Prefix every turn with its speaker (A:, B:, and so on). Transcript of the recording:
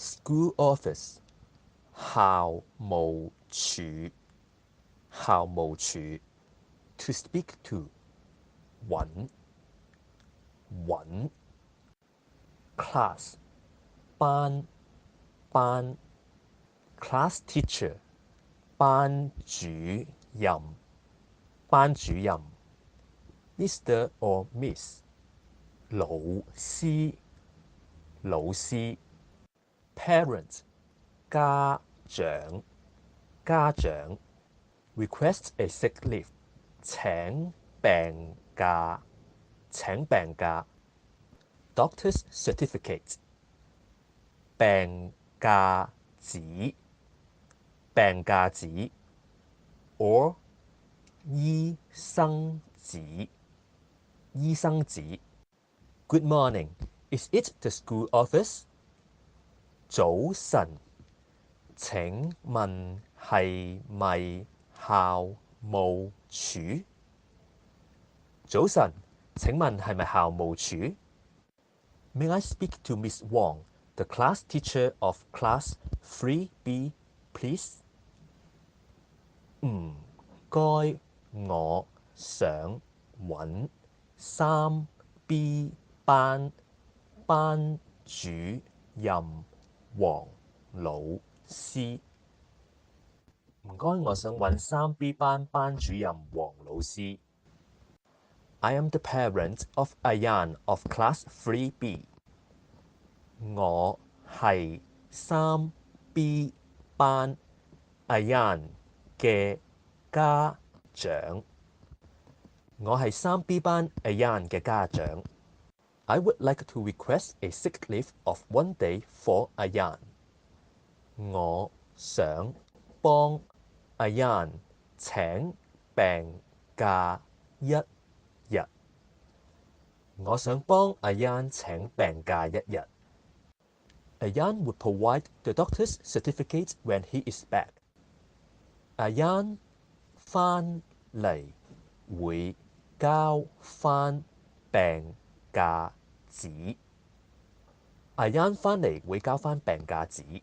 A: School office 校務處校務處 To speak to 揾 Class 班 Class teacher 班主任 Mr. or Miss 老師 Parent 家長 Request a sick leave 請病假 Doctor's certificate 病假紙 or 醫生紙 Good morning. Is it the school office? 早晨，請問係咪校務處？早晨，請問係咪校務處？ May I speak to Miss Wong, the class teacher of class 3B, please? 唔該，我想揾3B 班班主任黃老師。唔該，我想揾3B 班班主任黃老師。I am the parent of Ayan of class 3B。我係3B 班 Ayan 嘅家長。我係3B 班 Ayan 嘅家長。I would like to request a sick leave of 1 day for Ayan。我想幫 Ayan 請病假1日。我想幫 Ayan 請病假1日。Ayan would provide the doctor's certificate when he is back。Ayan 返嚟會交返病假紙。Ayan 返嚟會交返病假紙。